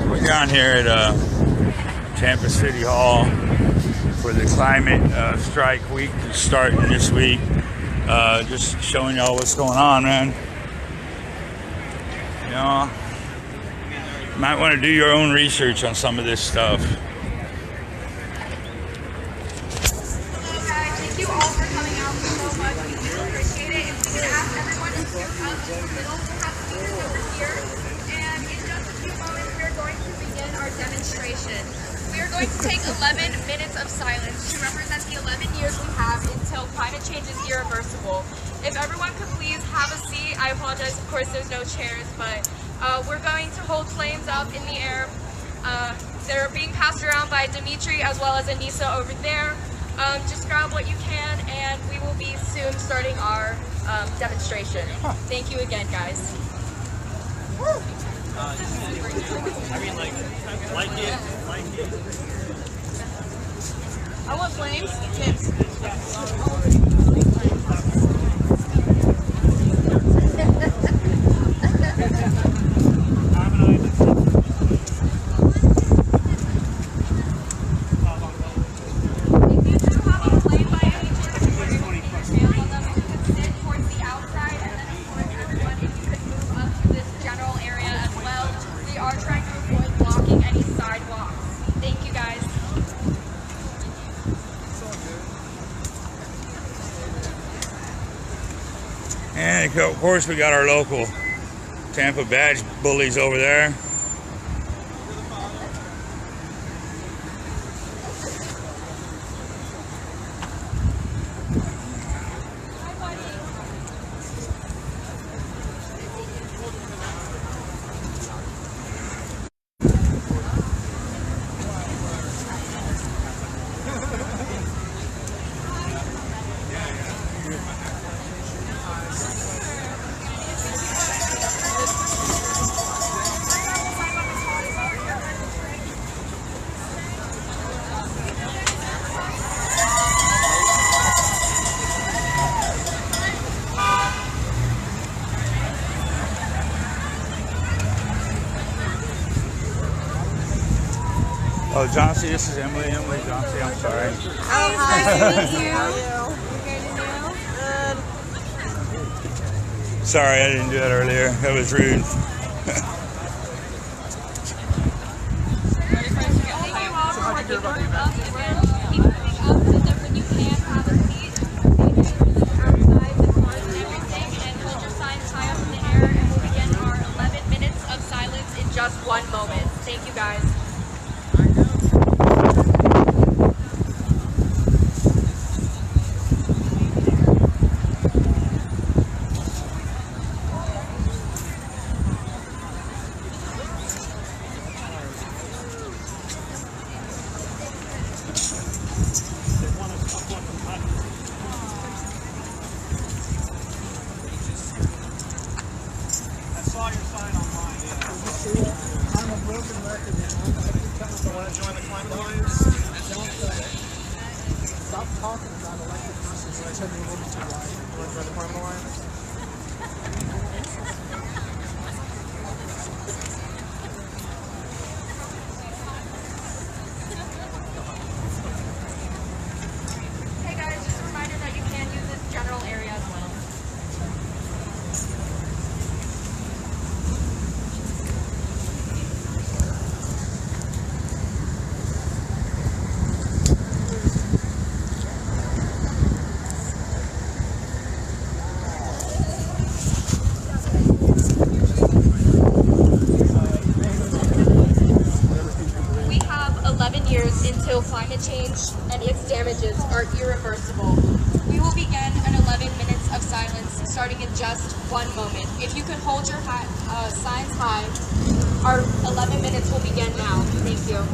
We're down here at Tampa City Hall for the climate strike week starting this week. Just showing y'all what's going on, man. You know, you might want to do your own research on some of this stuff. Thank you all for coming out so much. We do appreciate it. If we could ask everyone to scoot up to the middle, we'll have speakers over here. And in just a few moments, we're going to begin our demonstration. We are going to take 11 minutes of silence to represent the 11 years we have until climate change is irreversible. If everyone could please have a seat. I apologize, of course, there's no chairs, but we're going to hold flames up in the air. They're being passed around by Dimitri as well as Anissa over there. Just grab what you can, and we will be soon starting our demonstration. Thank you again, guys. I mean, like it. I want flames. Yes. And of course, we got our local Tampa badge bullies over there. Oh, Johnsy, this is Emily. Emily Johnsy, I'm sorry. Oh, hi. Nice to meet you. How are you? Good. Sorry, I didn't do that earlier. That was rude. Just one moment. Thank you, guys. Stop talking about electric buses. I said they were moving too wide. You want to try the Climate Alliance? Hey guys, just a reminder that you can use this general area as well. Until climate change and its damages are irreversible. We will begin an 11 minutes of silence starting in just one moment. If you could hold your signs high, our 11 minutes will begin now. Thank you.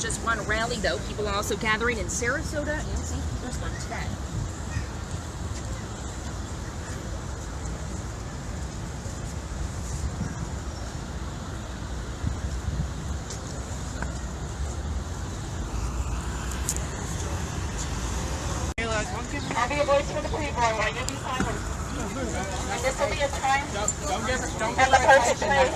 It's just one rally, though. People are also gathering in Sarasota and St. Petersburg today. I'll be a voice for the preborn. Why you be silent? And this will be a time and the perfect place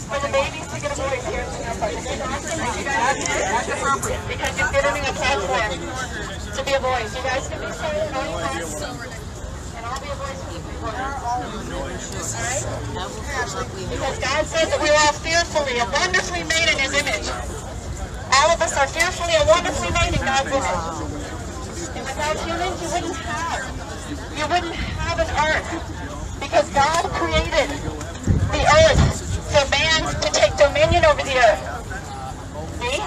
for the babies to get a voice here in Tampa. This is awesome that you guys are here because you've given me a platform to be a voice. You guys can be silent all you want. And I'll be a voice for the preborn. Alright? Because God says that we are all fearfully and wonderfully made in His image. All of us are fearfully and wonderfully made in God's image. And without humans, you wouldn't have an earth, because God created the earth for man to take dominion over the earth. See?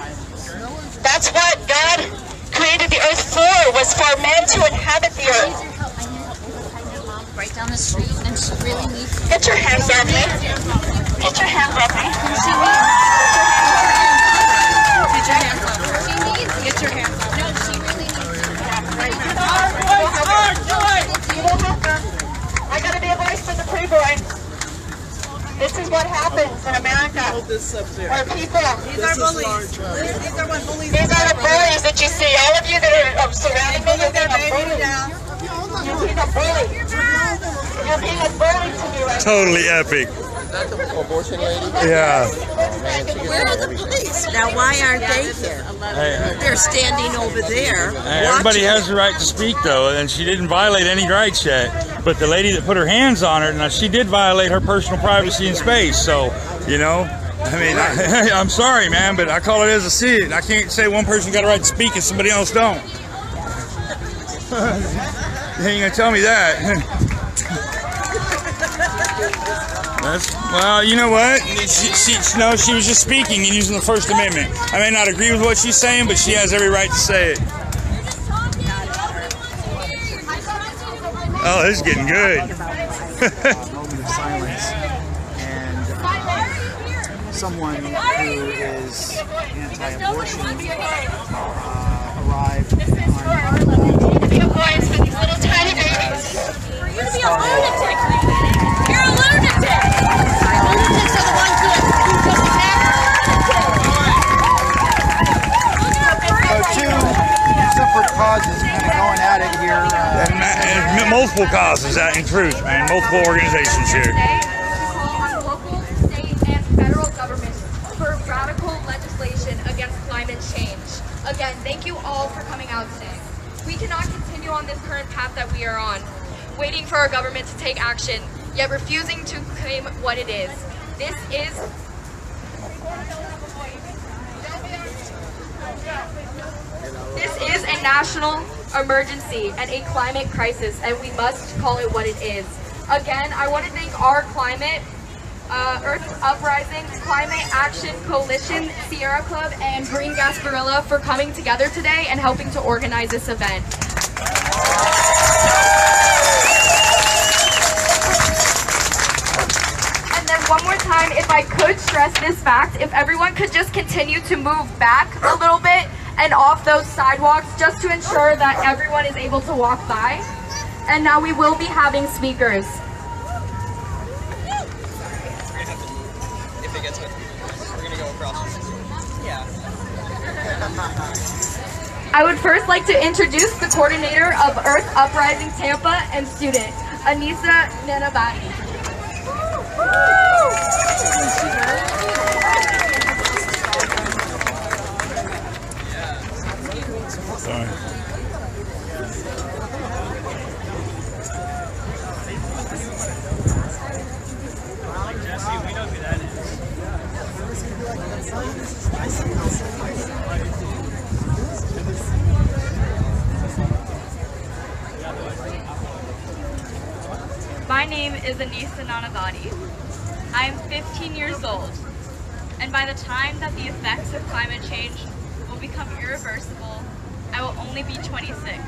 That's what God created the earth for, was for men to inhabit the earth. Right down the street, and she really needs to Get your hands off me. Get your hands off me. Get your hands off her. She needs to get your hands off her. No, she really needs to. You won't have to. I gotta be a voice for the preborn. This is what happens in America. Where people. These are bullies. These are the bullies that you see. All of you that are surrounding me, you're being a bully. You're being a bully. You're being a bully to me right now. Totally epic. Abortion lady? Yeah. Where are the police? Now, why aren't they here? They're standing over there. Everybody has the right to speak, though, and she didn't violate any rights yet. But the lady that put her hands on her, now she did violate her personal privacy and space. So, you know, I mean, I'm sorry, man, but I call it as I see it. I can't say one person got a right to speak and somebody else don't. You ain't gonna tell me that. Well, you know what? She was just speaking and using the First Amendment. I may not agree with what she's saying, but she has every right to say it. Oh, this is getting good. Moment of silence, and someone who is anti-abortion arrived on Be a voice for these little tiny babies. For you to be a lunatic, you're a lunatic. Lunatics are the ones who just two separate causes kind of going at it here. And multiple causes, in truth, man. Multiple organizations here. Today, to call on local, state, and federal governments for radical legislation against climate change. Again, thank you all for coming out today. We cannot continue on this current path that we are on, waiting for our government to take action, yet refusing to claim what it is. This is a national emergency and a climate crisis, and we must call it what it is. Again, I want to thank our climate, Earth Uprising, Climate Action Coalition, Sierra Club, and Green Gas Guerrilla for coming together today and helping to organize this event. And then one more time, if I could stress this fact, if everyone could just continue to move back a little bit and off those sidewalks just to ensure that everyone is able to walk by. And now we will be having speakers. If it gets good, we're gonna go across. Yeah. I would first like to introduce the coordinator of Earth Uprising Tampa and student, Anissa Nanabati. Sorry. Jesse, we know who that is. My name is Anissa Nanavati. I am 15 years old, and by the time that the effects of climate change will become irreversible, I will only be 26.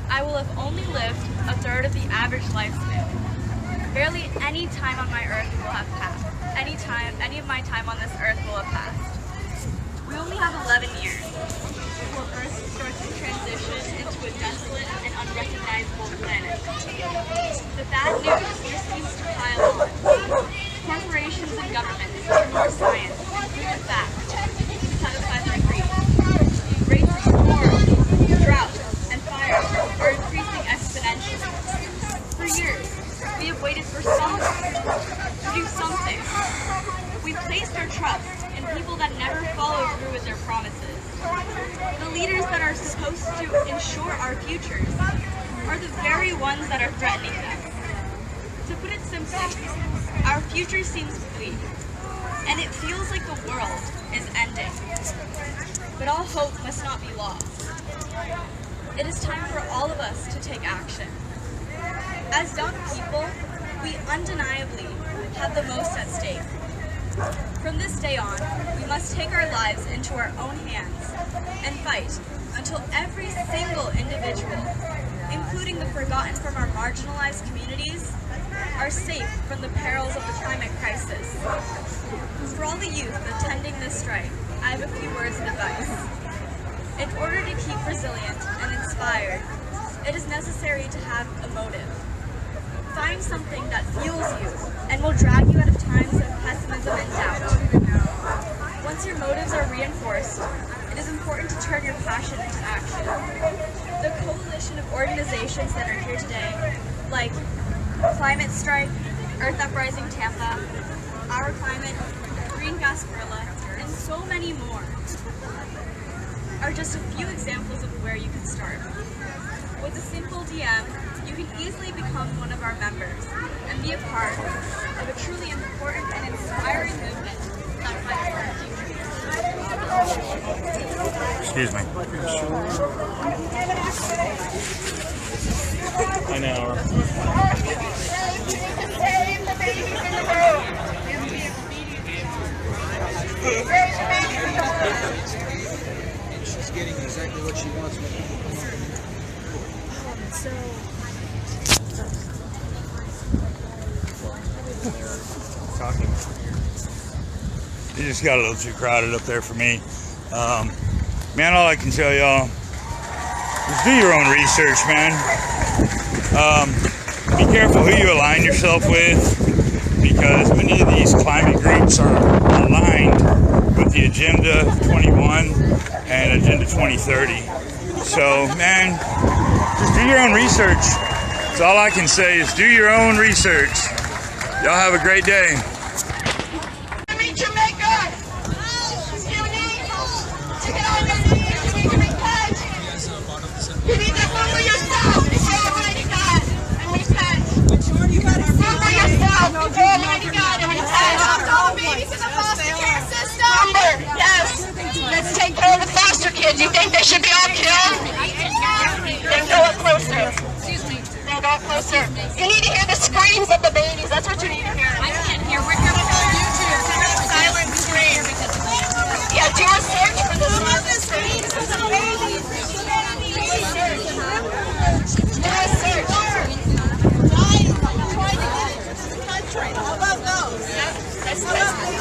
I will have only lived a third of the average lifespan. Barely any time on my earth will have passed. Any of my time on this earth will have passed. We only have people that never follow through with their promises. The leaders that are supposed to ensure our futures are the very ones that are threatening them. To put it simply, our future seems bleak, and it feels like the world is ending. But all hope must not be lost. It is time for all of us to take action. As young people, we undeniably have the most at stake. From this day on, we must take our lives into our own hands and fight until every single individual, including the forgotten from our marginalized communities, are safe from the perils of the climate crisis. For all the youth attending this strike, I have a few words of advice. In order to keep resilient and inspired, it is necessary to have a motive. Find something that fuels you and will drag you out of times of pessimism and doubt. Once your motives are reinforced, it is important to turn your passion into action. The coalition of organizations that are here today, like Climate Strike, Earth Uprising Tampa, Our Climate, Green Gas Gorilla, and so many more, are just a few examples of where you can start. With a simple DM, you can easily become one of our members and be a part of a truly important and inspiring movement that fights for our future. Excuse me. I know. Save the babies in the world. She's getting exactly what she wants. Talking. It just got a little too crowded up there for me. Man, all I can tell y'all is do your own research, man. Be careful who you align yourself with, because many of these climate groups are aligned with the Agenda 21 and Agenda 2030. So, man, just do your own research. That's all I can say is do your own research. Y'all have a great day. Meet Jamaica. You need to get on your knees. You need to repent. You need to humble yourself before Almighty God and repent. Humble yourself before Almighty God and repent. All the babies in the foster care system. Humble, yes. Let's take care of the foster kids. You think they should be all killed? Then go up closer. Then go up closer. You need to hear the screams of the babies. That's what you need to hear. I can't hear. We're here on YouTube. Silent scream. Yeah, do a search for the screams of the babies. Do a search. How about those?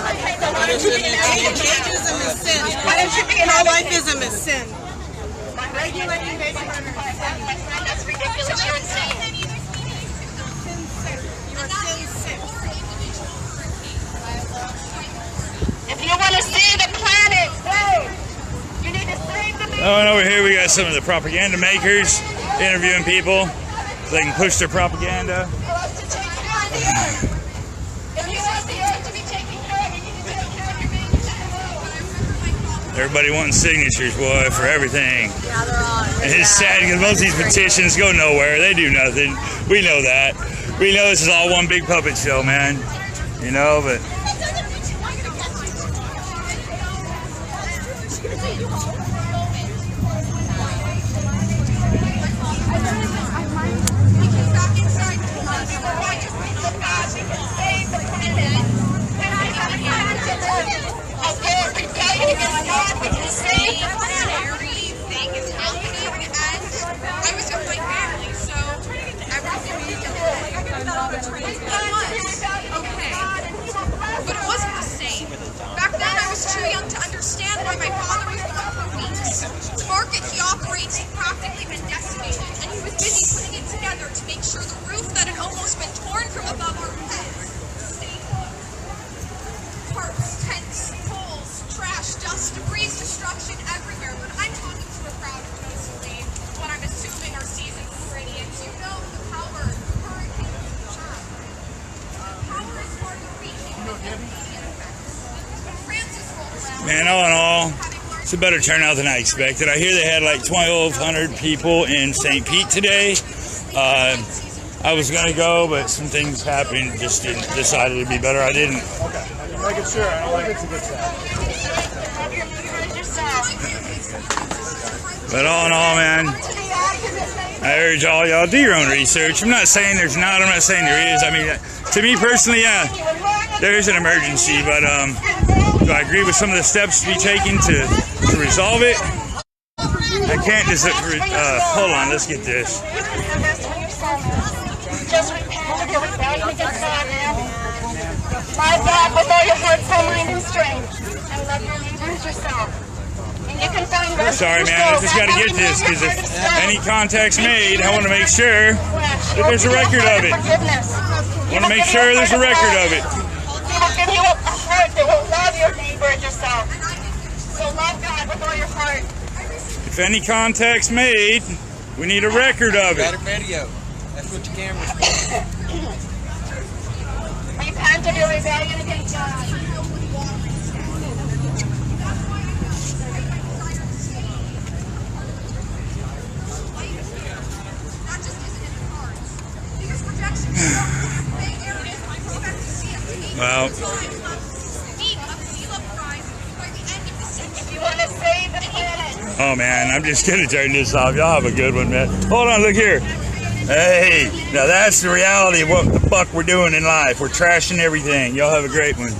Okay, then why don't you be an advocate? Ageism is sin. Why don't you be an advocate? Pro-lifeism is sin. Regulating baby murder. My friend, that's ridiculous. You're insane. If you want to see the planet saved, you need to save the baby. Oh, and over here we got some of the propaganda makers interviewing people so they can push their propaganda. For us to take care of the earth. If you want the earth to be taken care of, you need to take care of your babies in the world. Everybody wanting signatures, boy, for everything. Yeah, they're on. And it's sad because most of these petitions go nowhere. They do nothing. We know that. We know this is all one big puppet show, man. You know, but... But it wasn't the same. Back then I was too young to understand why my father was going for weeks. The market he operates had practically been decimated, and he was busy putting it together to make sure the roof that had almost been torn from above our heads stayed put. Parts, tents, poles, trash, dust, debris, destruction everywhere, but I'm talking to a crowd of mostly what I'm assuming are seasoned Floridians. You know the power hurricanes have. Power is farther reaching than the immediate effects. When Francis rolled around Man, all in all, it's a better turnout than I expected. I hear they had like 1,200 people in St. Pete today. I was gonna go, but some things happened. Just decided it'd be better. I didn't. Okay. I'm making sure. I don't think it's a good sign. But all in all, man, I urge all y'all do your own research. I'm not saying there's not. I'm not saying there is. I mean, to me personally, yeah, there is an emergency. But do I agree with some of the steps to be taken to resolve it? I can't just. Hold on. Let's get this. Just repent of your rebellion against God now. My God, with all your heart, soul, mind, and strength, and love your neighbor as yourself. And you can find rest. Sorry, man, I just got to get this because if any contact's made, I want to make sure that there's a record of it. I want to make sure there's a record of it. He will give you a heart that will love your neighbor as yourself. So love God with all your heart. If any contact's made, we need a record of it. Better video. That's what your camera's for. Repent of your rebellion against God. Well, If you want to save the planet. oh man, I'm just gonna turn this off. Y'all have a good one, man. Hold on, look here. Hey, now that's the reality of what the fuck we're doing in life. We're trashing everything. Y'all have a great one.